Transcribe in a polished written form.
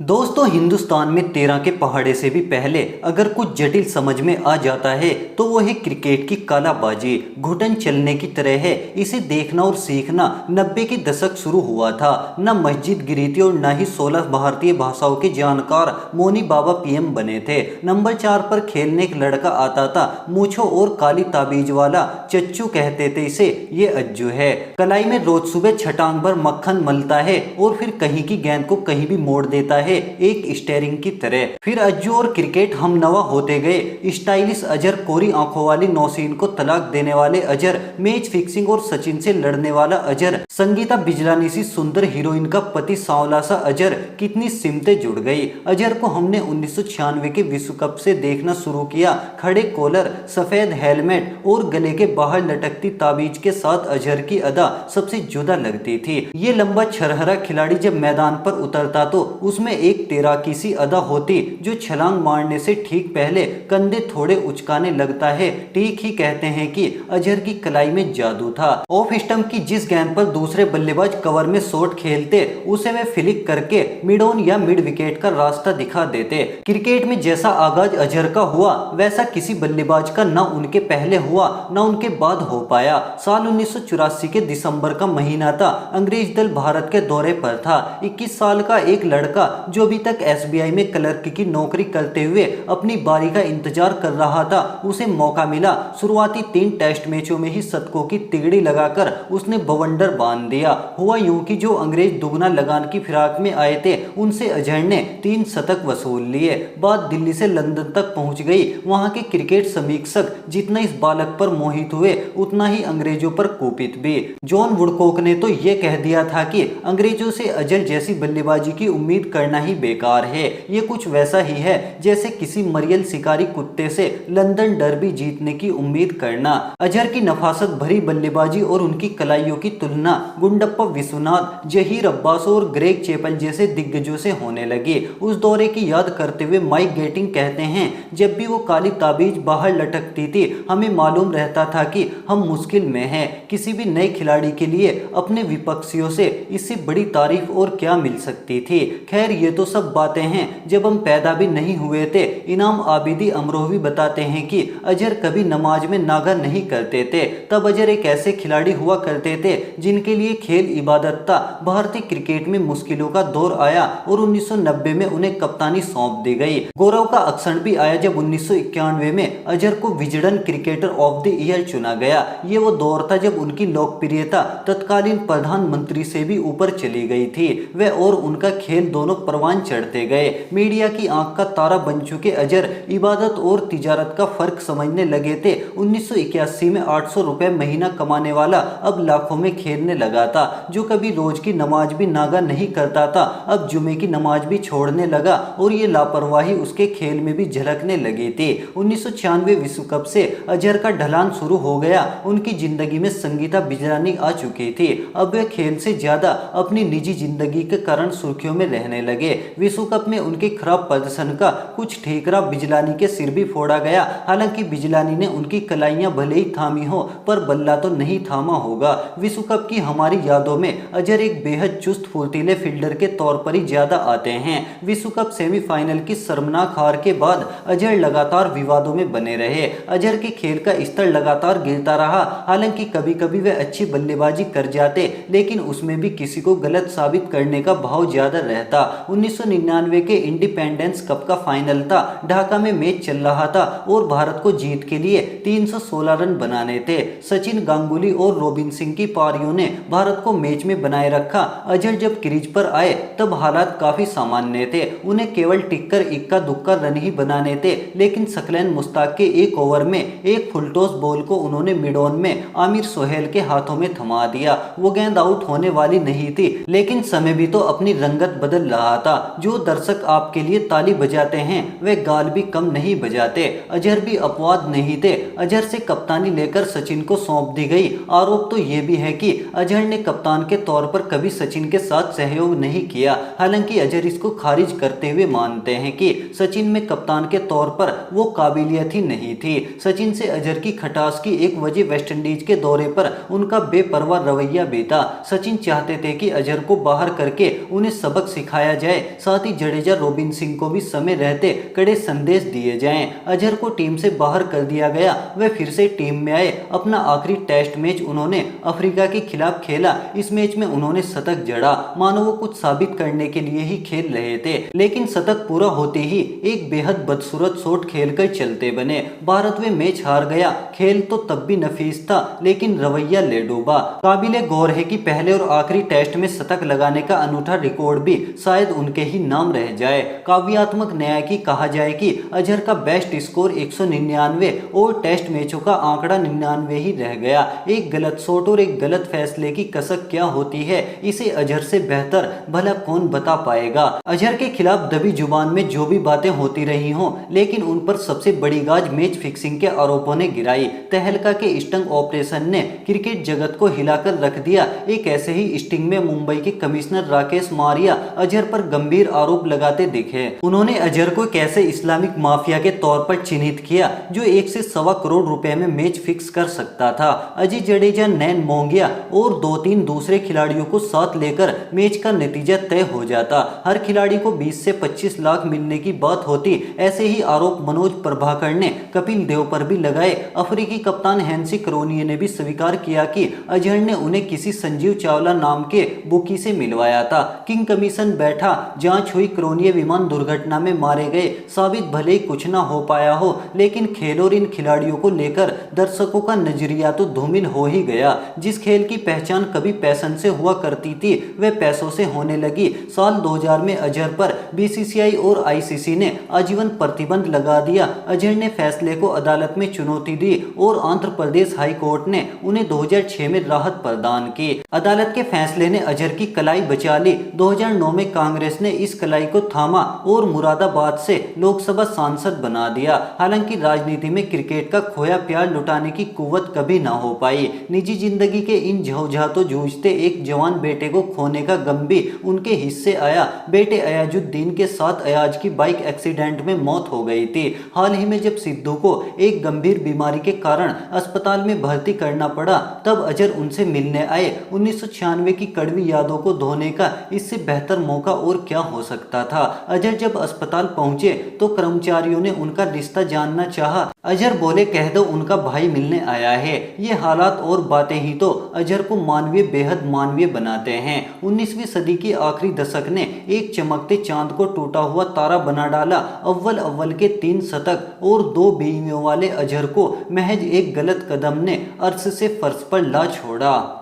दोस्तों, हिंदुस्तान में 13 के पहाड़े से भी पहले अगर कुछ जटिल समझ में आ जाता है तो वो है क्रिकेट की कालाबाजी। घुटन चलने की तरह है। इसे देखना और सीखना 90 के दशक शुरू हुआ था। न मस्जिद गिरी थी और न ही 16 भारतीय भाषाओं के जानकार मोनी बाबा पीएम बने थे। नंबर 4 पर खेलने एक लड़का आता था, मूछों और काली ताबीज वाला। चच्चू कहते थे इसे, ये अज्जू है। कलाई में रोज सुबह छटांग भर मक्खन मलता है और फिर कहीं की गेंद को कहीं भी मोड़ देता है, एक स्टेयरिंग की तरह। फिर अज्जू और क्रिकेट हम नवा होते गए। स्टाइलिश अजहर, कोरी आंखों वाली नौसीन को तलाक देने वाले अजहर, मैच फिक्सिंग और सचिन से लड़ने वाला अजहर, संगीता बिजलानी सी सुंदर हीरोइन का पति सांवला सा अजहर। कितनी सिमतें जुड़ गई। अजहर को हमने 1996 के विश्व कप से देखना शुरू किया। खड़े कॉलर, सफेद हेलमेट और गले के बाहर लटकती ताबीज के साथ अजहर की अदा सबसे जुदा लगती थी। ये लंबा छरहरा खिलाड़ी जब मैदान पर उतरता तो उसमें एक तैराकी सी अदा होती, जो छलांग मारने से ठीक पहले कंधे थोड़े उचकाने लगता है। ठीक ही कहते हैं कि अजहर की कलाई में जादू था। ऑफ स्टंप की जिस गेंद पर दूसरे बल्लेबाज कवर में शॉट खेलते, उसे वे फ्लिक करके मिड ऑन या मिड विकेट का रास्ता दिखा देते। क्रिकेट में जैसा आगाज अजहर का हुआ, वैसा किसी बल्लेबाज का न उनके पहले हुआ न उनके बाद हो पाया। साल 1984 के दिसंबर का महीना था। अंग्रेज दल भारत के दौरे पर था। 21 साल का एक लड़का जो अभी तक एसबीआई में क्लर्क की नौकरी करते हुए अपनी बारी का इंतजार कर रहा था, उसे मौका मिला। शुरुआती 3 टेस्ट मैचों में ही शतकों की तिगड़ी लगाकर उसने बवंडर बांध दिया। हुआ यूं कि जो अंग्रेज दुगना लगान की फिराक में आए थे, उनसे अजहर ने 3 शतक वसूल लिए। बात दिल्ली से लंदन तक पहुंच गई। वहां के क्रिकेट समीक्षक जितना इस बालक पर मोहित हुए, उतना ही अंग्रेजों पर कुपित भी। जॉन वुडकॉक ने तो यह कह दिया था कि अंग्रेजों से अजहर जैसी बल्लेबाजी की उम्मीद करना ही बेकार है। ये कुछ वैसा ही है जैसे किसी मरियल शिकारी कुत्ते से लंदन डर्बी जीतने की उम्मीद करना। अजहर की नफासत भरी बल्लेबाजी और उनकी कलाइयों की तुलना गुंडप्पा विश्वनाथ, जहीर अब्बास और ग्रेग चैपल जैसे दिग्गजों से होने लगी। उस दौरे की याद करते हुए माइक गेटिंग कहते हैं, जब भी वो काली ताबीज बाहर लटकती थी, हमें मालूम रहता था कि हम मुश्किल में हैं। किसी भी नए खिलाड़ी के लिए अपने विपक्षियों से इससे बड़ी तारीफ और क्या मिल सकती थी। खैर, ये तो सब बातें हैं जब हम पैदा भी नहीं हुए थे। इनाम आबिदी अमरोही बताते हैं कि अजहर कभी नमाज में नागा नहीं करते थे। तब अजहर एक ऐसे खिलाड़ी हुआ करते थे जिनके लिए खेल इबादत था। भारतीय क्रिकेट में मुश्किलों का दौर आया और 1990 में उन्हें कप्तानी सौंप दी गई। गौरव का अक्षण भी आया जब 1991 में अजहर को Wisden cricketer of the year चुना गया। ये वो दौर था जब उनकी लोकप्रियता तत्कालीन प्रधानमंत्री से भी ऊपर चली गई थी। वे और उनका खेल दोनों परवान चढ़ते गए। मीडिया की आंख का तारा बन चुके अजहर इबादत और तिजारत का फर्क समझने लगे थे। 1981 में 800 रुपए महीना कमाने वाला अब लाखों में खेलने लगा था। जो कभी रोज की नमाज भी नागा नहीं करता था, अब जुमे की नमाज भी छोड़ने लगा और ये लापरवाही उसके खेल में भी झलकने लगी थी। 1996 विश्व कप से अजहर का ढलान शुरू हो गया। उनकी जिंदगी में संगीता बिजलानी आ चुकी थी। अब वे खेल से ज्यादा अपनी निजी जिंदगी के कारण सुर्खियों में रहने लगे। विश्व कप में उनके खराब प्रदर्शन का कुछ ठेकरा बिजलानी के सिर भी फोड़ा गया। हालांकि बिजलानी ने उनकी कलाइयां भले ही थामी हो, पर बल्ला तो नहीं थामा होगा। विश्व कप की हमारी यादों में अजहर एक बेहद चुस्त फुर्तीले फील्डर के तौर पर ही ज्यादा आते हैं। विश्व कप सेमीफाइनल की शर्मनाक हार के बाद अजहर लगातार विवादों में बने रहे। अजहर के खेल का स्तर लगातार गिरता रहा। हालांकि कभी कभी वे अच्छी बल्लेबाजी कर जाते, लेकिन उसमें भी किसी को गलत साबित करने का भाव ज्यादा रहता। 1999 के इंडिपेंडेंस कप का फाइनल था। ढाका में मैच चल रहा था और भारत को जीत के लिए 316 रन बनाने थे। सचिन, गांगुली और रोबिन सिंह की पारियों ने भारत को मैच में बनाए रखा। अजहर जब क्रीज पर आए तब हालात काफी सामान्य थे। उन्हें केवल टिक्कर इक्का दुक्का रन ही बनाने थे, लेकिन सकलैन मुश्ताक के एक ओवर में एक फुलटॉस बॉल को उन्होंने मिड ऑन में आमिर सोहेल के हाथों में थमा दिया। वो गेंद आउट होने वाली नहीं थी, लेकिन समय भी तो अपनी रंगत बदल रहा था। जो दर्शक आपके लिए ताली बजाते हैं, वे गाल भी कम नहीं बजाते। अजहर भी अपवाद नहीं थे। अजहर से कप्तानी लेकर सचिन को सौंप दी गई। आरोप तो ये भी है कि अजहर ने कप्तान के तौर पर कभी सचिन के साथ सहयोग नहीं किया। हालांकि अजहर इसको खारिज करते हुए मानते हैं कि सचिन में कप्तान के तौर पर वो काबिलियत ही नहीं थी। सचिन से अजहर की खटास की एक वजह वेस्टइंडीज के दौरे पर उनका बेपरवाह रवैया भी था। सचिन चाहते थे कि अजहर को बाहर करके उन्हें सबक सिखाया जाए। जाए, साथ ही जडेजा रोबिन सिंह को भी समय रहते कड़े संदेश दिए जाएं। अजहर को टीम से बाहर कर दिया गया, वह फिर से टीम में आए। अपना आखिरी टेस्ट मैच उन्होंने अफ्रीका के खिलाफ खेला। इस मैच में उन्होंने शतक जड़ा, मानो वो कुछ साबित करने के लिए ही खेल रहे थे, लेकिन शतक पूरा होते ही एक बेहद बदसूरत शॉट खेलकर चलते बने। भारत वे मैच हार गया। खेल तो तब भी नफीस था, लेकिन रवैया ले डूबा। काबिले गौर है कि पहले और आखिरी टेस्ट में शतक लगाने का अनूठा रिकॉर्ड भी शायद उनके ही नाम रह जाए। काव्यात्मक न्याय की कहा जाए कि अजहर का बेस्ट स्कोर 199 और टेस्ट मैचों का आंकड़ा 99 ही रह गया। एक गलत शॉट और एक गलत फैसले की कसक क्या होती है, इसे अजहर से बेहतर भला कौन बता पाएगा। अजहर के खिलाफ दबी जुबान में जो भी बातें होती रही हों, लेकिन उन पर सबसे बड़ी गाज मैच फिक्सिंग के आरोपों ने गिराई। तहलका के स्टंग ऑपरेशन ने क्रिकेट जगत को हिलाकर रख दिया। एक ऐसे ही स्टिंग में मुंबई के कमिश्नर राकेश मारिया अजहर पर गंभीर आरोप लगाते दिखे। उन्होंने अजहर को कैसे इस्लामिक माफिया के तौर पर चिन्हित किया, जो 1 से सवा करोड़ रुपए में मैच फिक्स कर सकता था। अजय जडेजा, नैन मोंगिया और 2-3 दूसरे खिलाड़ियों को साथ लेकर मैच का नतीजा तय हो जाता। हर खिलाड़ी को 20 से 25 लाख मिलने की बात होती। ऐसे ही आरोप मनोज प्रभाकर ने कपिल देव पर भी लगाए। अफ्रीकी कप्तान हैंसी क्रोनिये ने भी स्वीकार किया कि अजहर ने उन्हें किसी संजीव चावला नाम के बुकी से मिलवाया था। किंग कमीशन बैठा, जांच हुई, क्रोनिये विमान दुर्घटना में मारे गए। साबित भले ही कुछ ना हो पाया हो, लेकिन खेल और इन खिलाड़ियों को लेकर दर्शकों का नजरिया तो धूमिल हो ही गया। जिस खेल की पहचान कभी पैशन से हुआ करती थी, वह पैसों से होने लगी। साल 2000 में अजहर पर बीसीसीआई और आईसीसी ने आजीवन प्रतिबंध लगा दिया। अजहर ने फैसले को अदालत में चुनौती दी और आंध्र प्रदेश हाई कोर्ट ने उन्हें 2006 में राहत प्रदान की। अदालत के फैसले ने अजहर की कलाई बचा ली। 2009 में कांग्रेस ने इस कलाई को थामा और मुरादाबाद से लोकसभा सांसद बना दिया। हालांकि राजनीति में क्रिकेट का खोया प्यार लुटाने की कुव्वत कभी ना हो पाई। निजी जिंदगी के इन झोझातों जूझते एक जवान बेटे को खोने का गम भी उनके हिस्से आया। बेटे अयाजुद्दीन के साथ अयाज की बाइक एक्सीडेंट में मौत हो गई थी। हाल ही में जब सिद्धू को एक गंभीर बीमारी के कारण अस्पताल में भर्ती करना पड़ा, तब अजहर उनसे मिलने आए। 1996 की कड़वी यादों को धोने का इससे बेहतर मौका और क्या हो सकता था। अजहर जब अस्पताल पहुंचे तो कर्मचारियों ने उनका रिश्ता जानना चाहा। अजहर बोले, कह दो उनका भाई मिलने आया है। ये हालात और बातें ही तो अजहर को मानवीय, बेहद मानवीय बनाते हैं। 19वीं सदी के आखिरी दशक ने एक चमकते चांद को टूटा हुआ तारा बना डाला। अव्वल के 3 शतक और 2 बीवियों वाले अजहर को महज एक गलत कदम ने अर्श से फर्श पर ला छोड़ा।